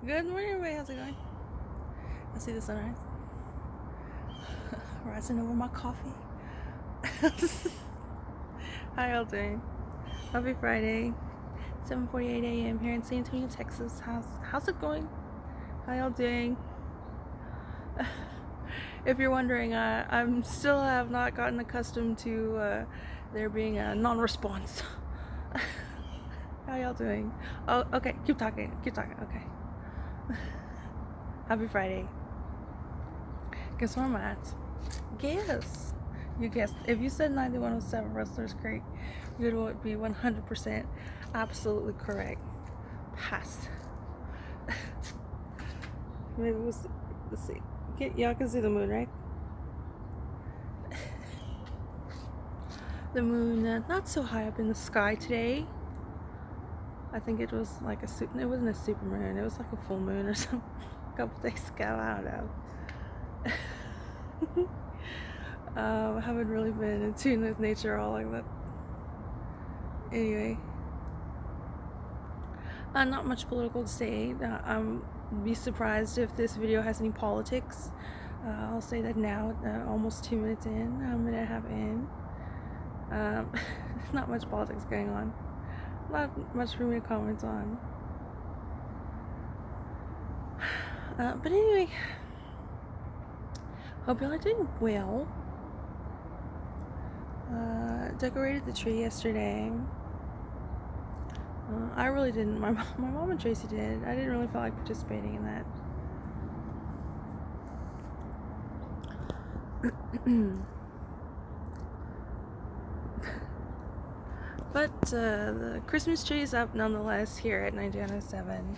Good morning, everybody. How's it going? I see the sunrise. Rising over my coffee. How y'all doing? Happy Friday. 7:48 a.m. here in San Antonio, Texas. How's it going? How y'all doing? If you're wondering, I'm still have not gotten accustomed to there being a non-response. How y'all doing? Oh, okay. Keep talking. Okay. Happy Friday. Guess where I'm at? Guess. You guessed. If you said 9107 Wrestlers Creek, you would be 100% absolutely correct. Pass. Maybe we'll see. Let's see. Y'all can see the moon, right? The moon, not so high up in the sky today. I think it was like it wasn't a super moon. It was like a full moon or something. A couple days ago. I don't know. I haven't really been in tune with nature all like that. Anyway, not much political to say. I'm be surprised if this video has any politics. I'll say that now, almost 2 minutes in, a minute and a half in. Not much politics going on. Not much for me to comment on. But anyway, hope y'all are doing well. Decorated the tree yesterday. I really didn't. My mom and Tracy did. I didn't really feel like participating in that. But the Christmas tree is up nonetheless here at 9107.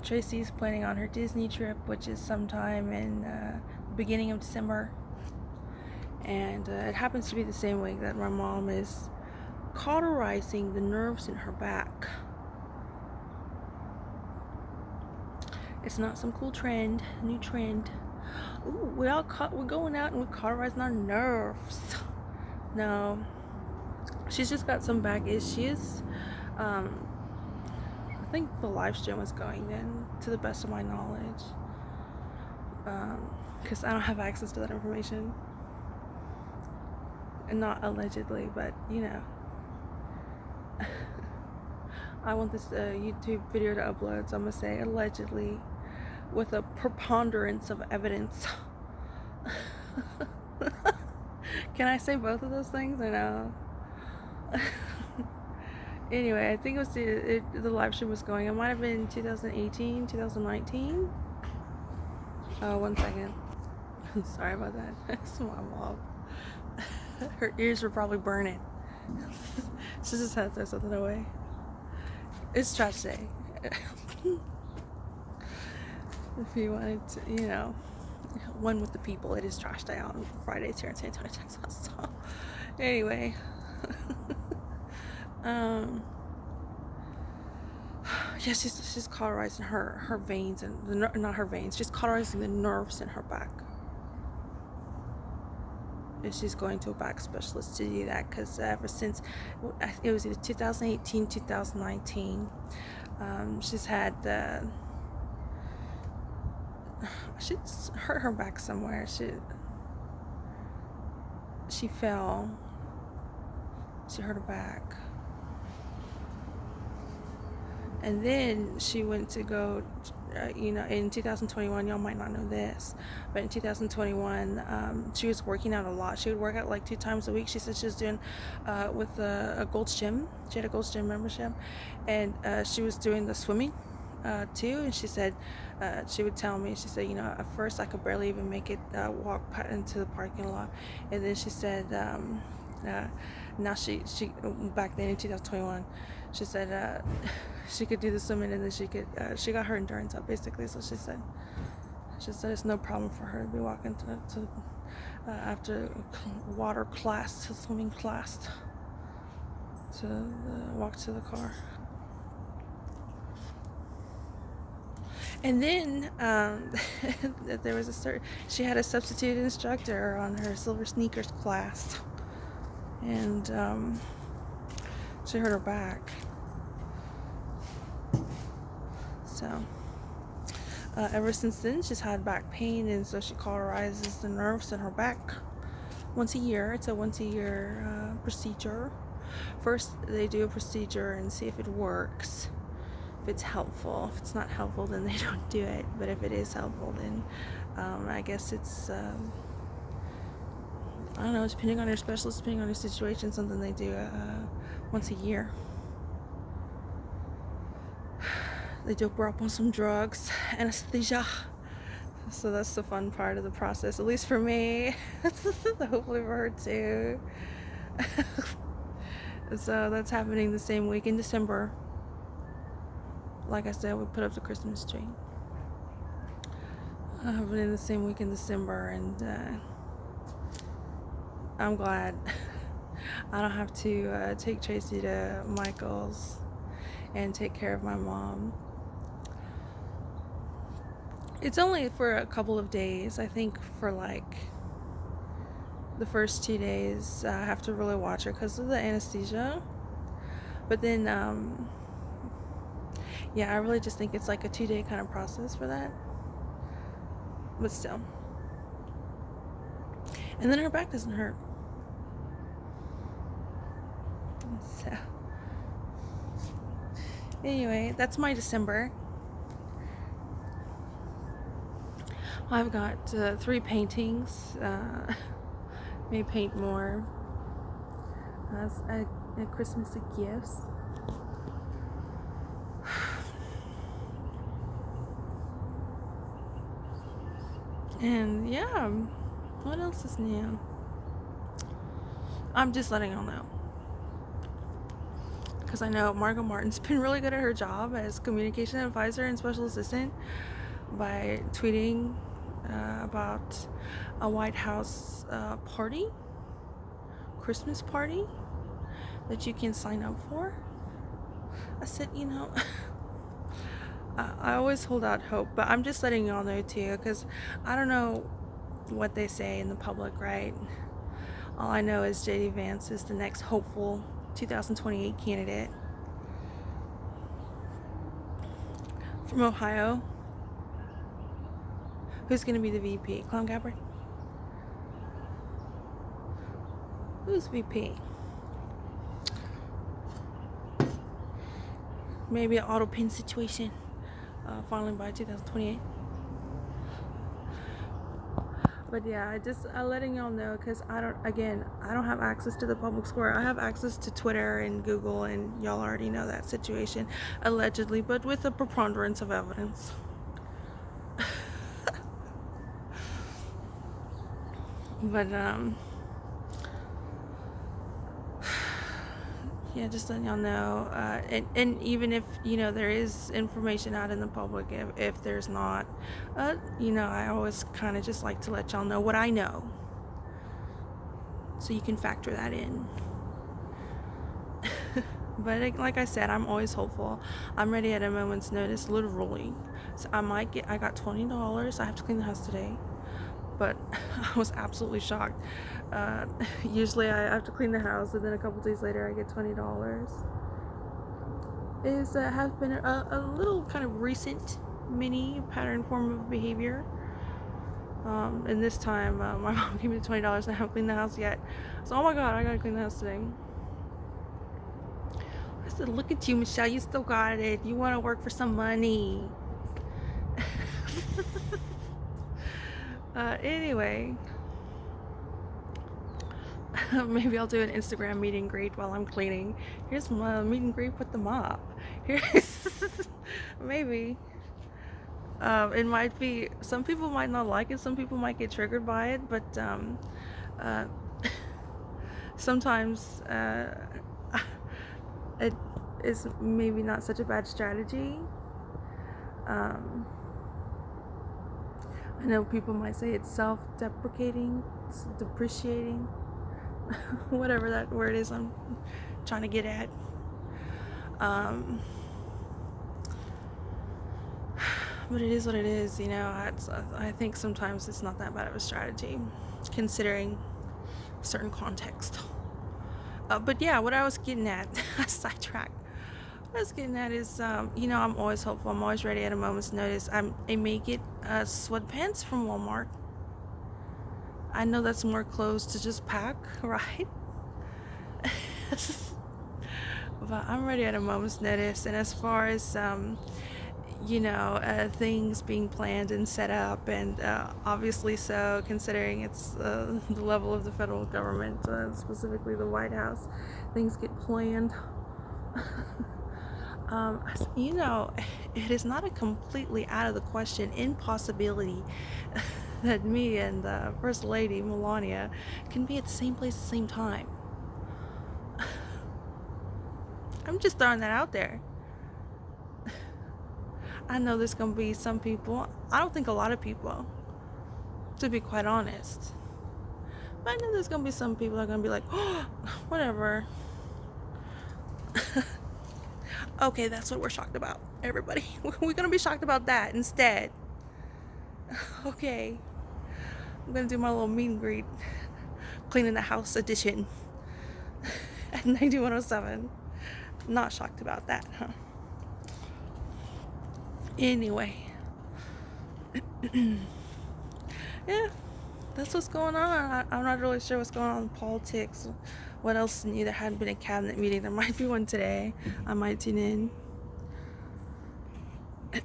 Tracy's planning on her Disney trip, which is sometime in the beginning of December. And it happens to be the same week that my mom is cauterizing the nerves in her back. It's not some cool trend, new trend. Ooh, we're going out and we're cauterizing our nerves. No, she's just got some back issues. I think the live stream was going then, to the best of my knowledge, because I don't have access to that information. And not allegedly, but you know. I want this YouTube video to upload, so I'm gonna say allegedly with a preponderance of evidence. Can I say both of those things or no? Anyway, I think it was the live stream was going. It might have been 2018, 2019. Oh, 1 second. Sorry about that. It's my mom. Her ears were probably burning. She just had to throw something away. It's trash day. If you wanted to, you know, one with the people, it is trash day on Fridays here in San Antonio, Texas. So, anyway, yeah, she's cauterizing her veins and not her veins, she's cauterizing the nerves in her back. And she's going to a back specialist to do that because ever since it was either 2018, 2019, she's had she's hurt her back somewhere. She fell. She hurt her back. And then she went to go, in 2021, y'all might not know this, but in 2021, she was working out a lot. She would work out like 2 times a week. She said she was doing with a Gold's Gym. She had a Gold's Gym membership, and she was doing the swimming too. And she said, she would tell me, she said, at first I could barely even make it walk into the parking lot. And then she said, now she back then in 2021, she said she could do the swimming, and then she got her endurance up basically. So she said it's no problem for her to be walking to after water class, to swimming class, to walk to the car. And then there was she had a substitute instructor on her silver sneakers class, and she hurt her back. So ever since then, she's had back pain, and so she cauterizes the nerves in her back once a year. It's a once a year procedure. First, they do a procedure and see if it works, if it's helpful. If it's not helpful, then they don't do it. But if it is helpful, then I guess it's, I don't know, depending on your specialist, depending on your situation, something they do once a year. They dope her up on some drugs, anesthesia. So that's the fun part of the process, at least for me. Hopefully for her too. So that's happening the same week in December. Like I said, we put up the Christmas tree. Happening the same week in December, and I'm glad I don't have to take Tracy to Michael's and take care of my mom. It's only for a couple of days. I think for like the first 2 days I have to really watch her because of the anesthesia. But then yeah, I really just think it's like a 2-day kind of process for that. But still. And then her back doesn't hurt. So anyway, that's my December. I've got 3 paintings. May paint more as a Christmas gifts. And yeah, what else is new? I'm just letting y'all know, because I know Margot Martin's been really good at her job as communication advisor and special assistant by tweeting about a White House party, Christmas party, that you can sign up for. I said, you know, I always hold out hope, but I'm just letting y'all know too, because I don't know what they say in the public, right? All I know is JD Vance is the next hopeful 2028 candidate from Ohio. Who's going to be the VP? Clown Gabbard? Who's VP? Maybe an auto pin situation, following by 2028. But yeah, I'm letting y'all know, because I don't have access to the public square. I have access to Twitter and Google, and y'all already know that situation, allegedly, but with a preponderance of evidence. But yeah, just letting y'all know, and even if, you know, there is information out in the public, if there's not, you know, I always kind of just like to let y'all know what I know, so you can factor that in. But like I said, I'm always hopeful. I'm ready at a moment's notice, literally. So I got $20. I have to clean the house today, but I was absolutely shocked. Usually I have to clean the house, and then a couple days later I get $20. It has been a little kind of recent mini pattern form of behavior. And this time my mom gave me the $20 and I haven't cleaned the house yet. So, oh my god, I gotta clean the house today. I said, look at you, Michelle, you still got it. You want to work for some money. Anyway, maybe I'll do an Instagram meet and greet while I'm cleaning. Here's my meet and greet with the mop. Here's maybe. It might be, some people might not like it, some people might get triggered by it, but sometimes it is maybe not such a bad strategy. I know people might say it's self-deprecating, it's depreciating, whatever that word is I'm trying to get at. But it is what it is, you know. I think sometimes it's not that bad of a strategy, considering certain context. But yeah, what I was getting at, sidetrack. What I was getting at is, I'm always hopeful. I'm always ready at a moment's notice. I may get sweatpants from Walmart. I know that's more clothes to just pack, right? But I'm ready at a moment's notice. And as far as, things being planned and set up, and obviously so, considering it's the level of the federal government, specifically the White House, things get planned. It is not a completely out of the question impossibility that me and First Lady Melania can be at the same place at the same time. I'm just throwing that out there. I know there's going to be some people, I don't think a lot of people, to be quite honest. But I know there's going to be some people that are going to be like, oh, whatever. Okay, that's what we're shocked about, everybody. We're going to be shocked about that instead. Okay. I'm going to do my little meet and greet, cleaning the house edition at 9107. Not shocked about that, huh? Anyway. Yeah, that's what's going on. I'm not really sure what's going on in politics. What else new? There hadn't been a cabinet meeting. There might be one today. I might tune in. What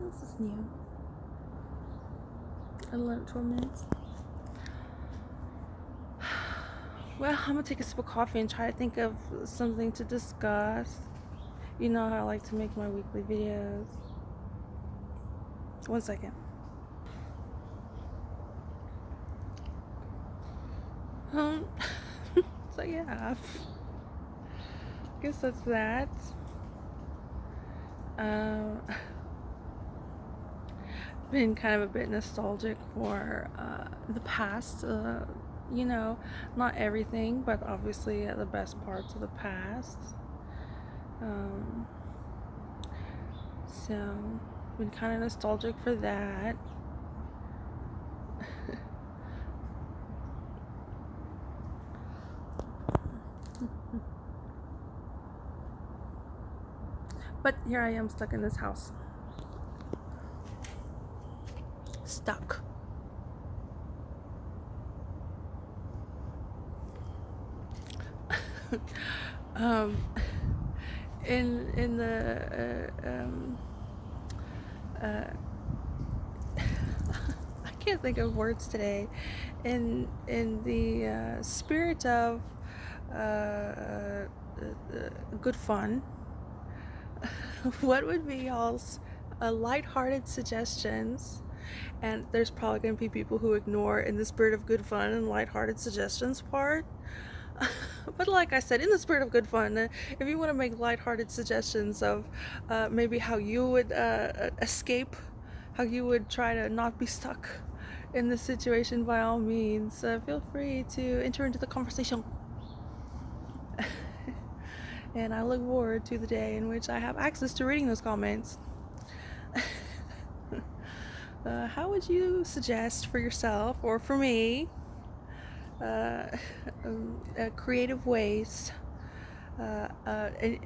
else is new? 12 minutes. Well, I'm gonna take a sip of coffee and try to think of something to discuss. You know how I like to make my weekly videos. 1 second. So yeah, I guess that's that. Been kind of a bit nostalgic for the past. Not everything, but obviously the best parts of the past. So been kind of nostalgic for that. But here I am stuck in this house. Stuck. In the I can't think of words today. In the spirit of good fun, what would be y'all's lighthearted suggestions? And there's probably going to be people who ignore in the spirit of good fun and lighthearted suggestions part. But like I said, in the spirit of good fun, if you want to make lighthearted suggestions of maybe how you would escape, how you would try to not be stuck in this situation, by all means, feel free to enter into the conversation. And I look forward to the day in which I have access to reading those comments. How would you suggest for yourself or for me creative ways? And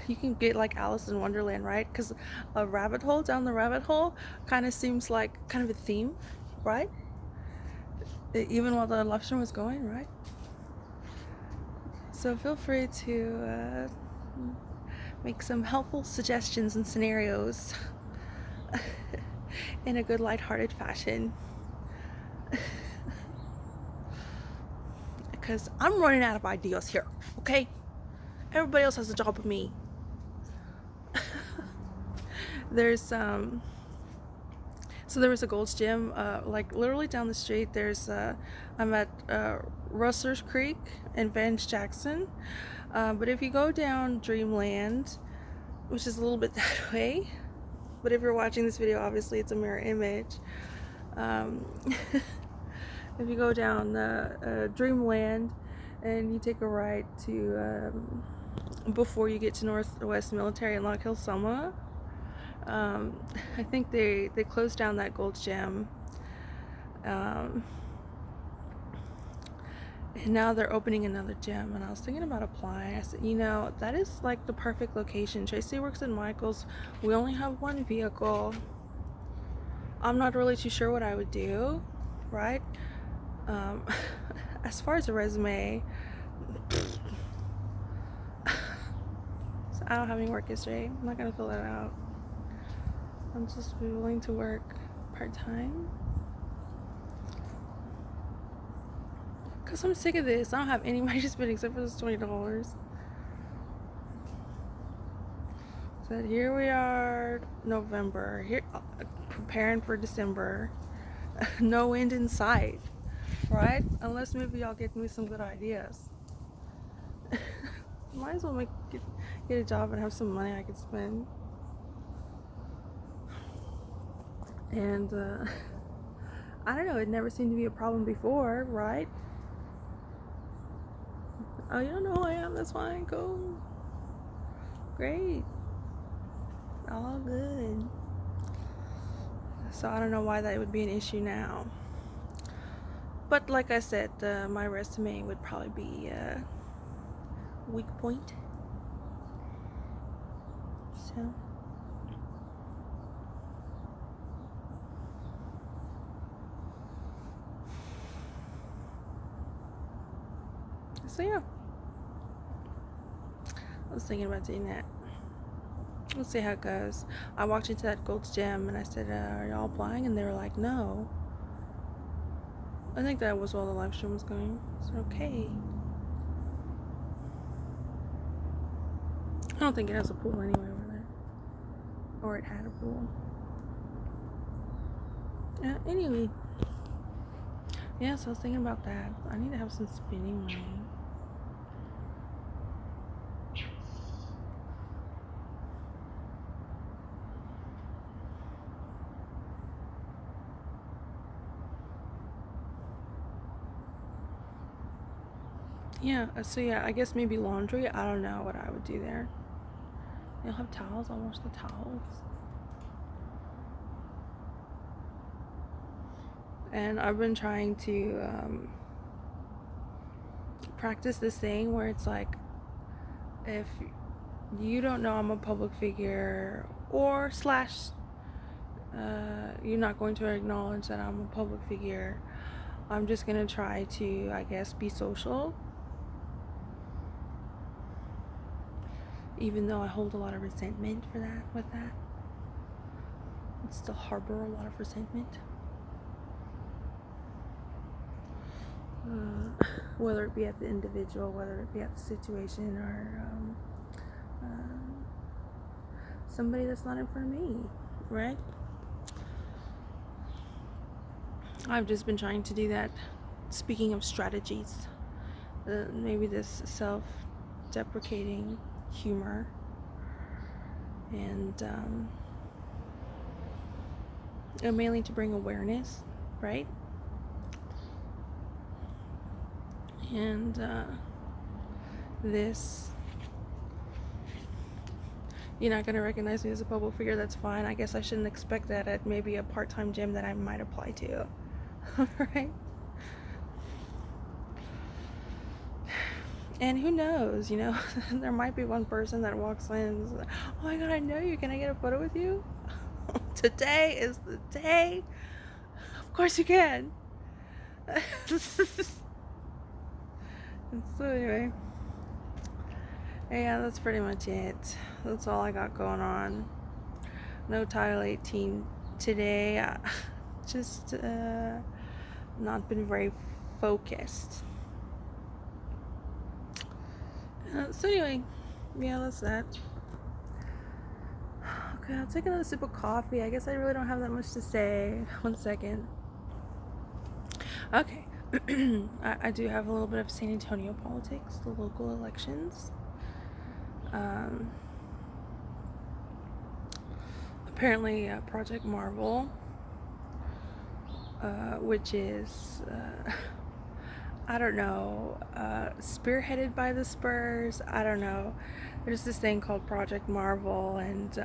you can get like Alice in Wonderland, right? Because a rabbit hole down the rabbit hole kind of seems like kind of a theme, right? Even while the election was going, right? So feel free to make some helpful suggestions and scenarios in a good lighthearted fashion. Because I'm running out of ideas here, okay? Everybody else has a job with me. There's so there was a Gold's Gym like literally down the street. There's I'm at Rustler's Creek in Vance Jackson, but if you go down Dreamland, which is a little bit that way, but if you're watching this video, obviously it's a mirror image. If you go down Dreamland and you take a right to before you get to Northwest Military and Lock Hill Selma, I think they closed down that Gold's Gym, And now they're opening another gym, and I was thinking about applying. I said, that is like the perfect location. Tracy works at Michael's. We only have one vehicle. I'm not really too sure what I would do, right? As far as a resume, so I don't have any work history. I'm not gonna fill that out. I'm just willing to work part-time. Because I'm sick of this. I don't have any money to spend except for this $20. So here we are, November. Here, preparing for December. No end in sight, right? Unless maybe y'all get me some good ideas. Might as well get a job and have some money I could spend. And I don't know, it never seemed to be a problem before, right? Oh, you don't know who I am? That's fine. Cool. Great. All good. So I don't know why that would be an issue now. But like I said, my resume would probably be a weak point. So yeah. I was thinking about doing that. We'll see how it goes. I walked into that Gold's Gym and I said, are y'all applying? And they were like, no. I think that was while the live stream was going. I said, okay. I don't think it has a pool anyway over there. Or it had a pool. Anyway. Yeah, so I was thinking about that. I need to have some spending money. Yeah, so yeah, I guess maybe laundry. I don't know what I would do there. They'll have towels. I'll wash the towels. And I've been trying to practice this thing where it's like, if you don't know I'm a public figure, or slash you're not going to acknowledge that I'm a public figure, I'm just gonna try to, I guess, be social, even though I hold a lot of resentment for that. With that, I still harbor a lot of resentment, whether it be at the individual, whether it be at the situation, or somebody that's not in front of me, right? I've just been trying to do that. Speaking of strategies, maybe this self-deprecating humor, and mainly to bring awareness, right? And this, you're not going to recognize me as a public figure, that's fine. I guess I shouldn't expect that at maybe a part-time gym that I might apply to. Right? And who knows, there might be one person that walks in and says, oh my god, I know you, can I get a photo with you? Today is the day. Of course you can. So anyway, yeah, that's pretty much it. That's all I got going on. No Title 18 today. Just not been very focused. So anyway, yeah, that's that. Okay, I'll take another sip of coffee. I guess I really don't have that much to say. 1 second. Okay. I do have a little bit of San Antonio politics, the local elections. Apparently, Project Marvel, which is, I don't know, spearheaded by the Spurs. I don't know. There's this thing called Project Marvel, and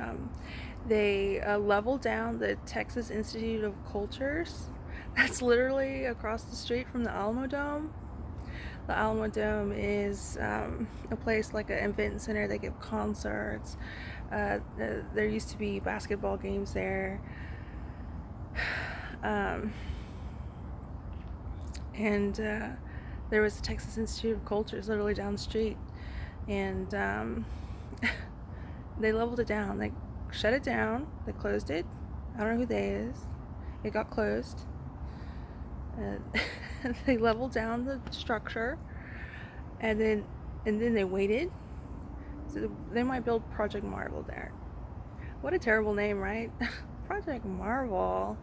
they leveled down the Texas Institute of Cultures. That's literally across the street from the Alamo Dome. The Alamo Dome is a place like an event center. They give concerts. There used to be basketball games there. Um, and there was the Texas Institute of Culture literally down the street. And they leveled it down. They shut it down. They closed it. I don't know who they is. It got closed. They leveled down the structure, and then they waited. So they might build Project Marvel there. What a terrible name, right? Project Marvel.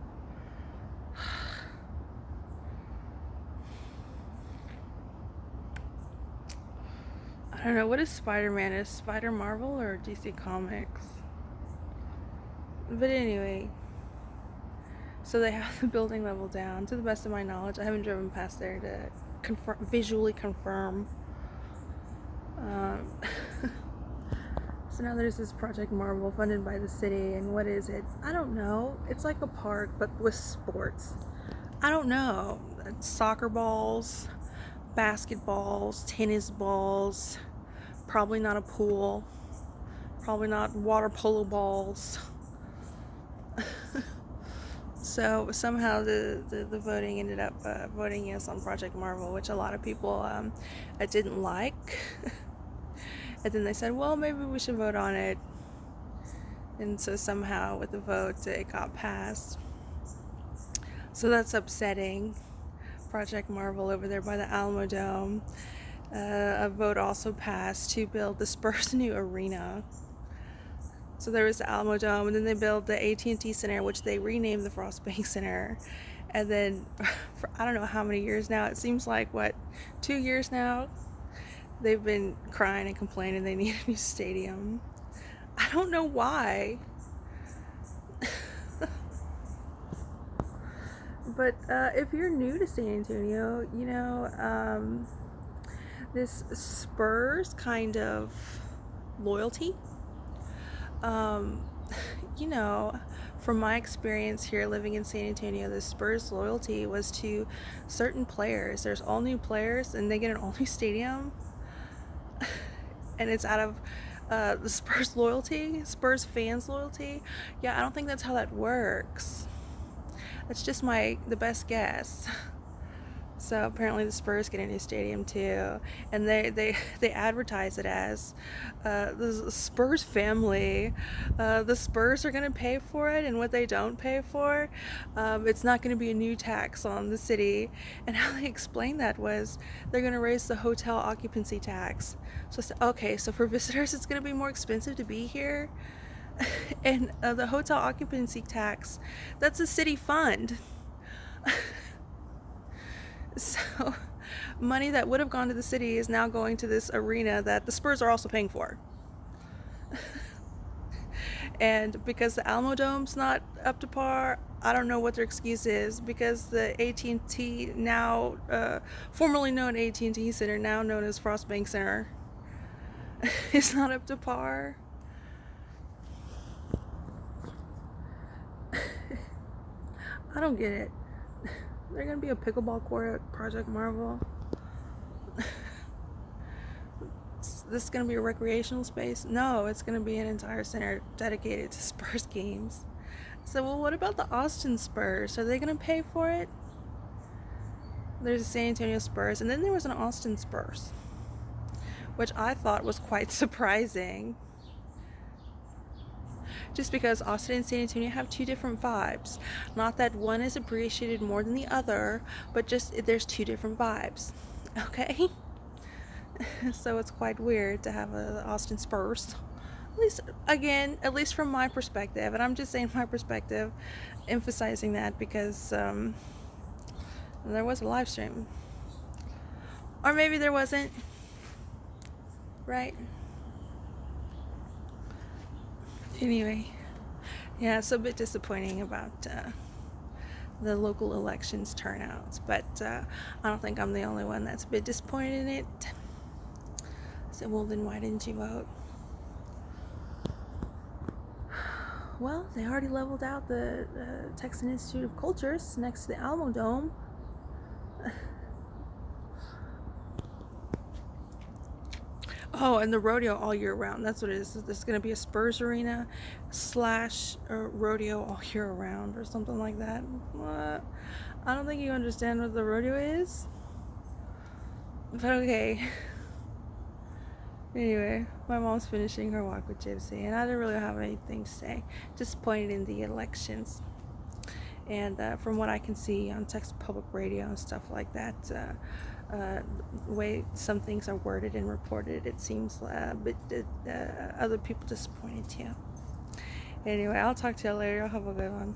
I don't know. What is Spider-Man? Is Spider Marvel or DC Comics? But anyway, so they have the building level down. To the best of my knowledge, I haven't driven past there to visually confirm. So now there's this Project Marvel funded by the city, and what is it? I don't know. It's like a park, but with sports. I don't know. Soccer balls, basketballs, tennis balls, probably not a pool, probably not water polo balls. So somehow the voting ended up voting yes on Project Marvel, which a lot of people didn't like. And then they said, well, maybe we should vote on it. And so somehow with the vote, it got passed. So that's upsetting. Project Marvel over there by the Alamo Dome. A vote also passed to build the Spurs new arena. So there was the Alamo Dome, and then they built the AT&T Center, which they renamed the Frostbank Center. And then for I don't know how many years now, it seems like, 2 years now, they've been crying and complaining they need a new stadium. I don't know why. But if you're new to San Antonio, you know, this Spurs kind of loyalty, you know, from my experience here living in San Antonio, the Spurs loyalty was to certain players. There's all new players, and they get an all new stadium. And it's out of the Spurs loyalty, Spurs fans loyalty. Yeah, I don't think that's how that works. That's just the best guess. So apparently the Spurs get a new stadium too, and they advertise it as the Spurs family. The Spurs are going to pay for it, and what they don't pay for, it's not going to be a new tax on the city. And how they explained that was they're going to raise the hotel occupancy tax. So okay, so for visitors it's going to be more expensive to be here, and the hotel occupancy tax, that's a city fund. So money that would have gone to the city is now going to this arena that the Spurs are also paying for. And because the Alamo Dome's not up to par, I don't know what their excuse is, because the AT&T now, formerly known AT&T Center, now known as Frostbank Center, is not up to par. I don't get it. They're gonna be a pickleball court at Project Marvel. This is gonna be a recreational space? No, it's gonna be an entire center dedicated to Spurs games. So, well, what about the Austin Spurs? Are they gonna pay for it? There's a San Antonio Spurs, and then there was an Austin Spurs, which I thought was quite surprising. Just because Austin and San Antonio have two different vibes. Not that one is appreciated more than the other, but just there's two different vibes. Okay? So it's quite weird to have a Austin Spurs. At least from my perspective, and I'm just saying my perspective, emphasizing that because there was a live stream. Or maybe there wasn't. Right? Anyway, yeah, it's a bit disappointing about the local elections turnouts, but I don't think I'm the only one that's a bit disappointed in it. I said, well, then why didn't you vote? Well, they already leveled out the Texas Institute of Cultures next to the Alamo Dome. Oh, and the rodeo all year round. That's what it is. This is going to be a Spurs arena slash rodeo all year round or something like that. What? I don't think you understand what the rodeo is. But okay. Anyway, my mom's finishing her walk with Gypsy, and I didn't really have anything to say. Disappointed in the elections. And from what I can see on Texas Public Radio and stuff like that, the way some things are worded and reported, it seems but other people disappointed too. Anyway, I'll talk to you later. I'll have a good one.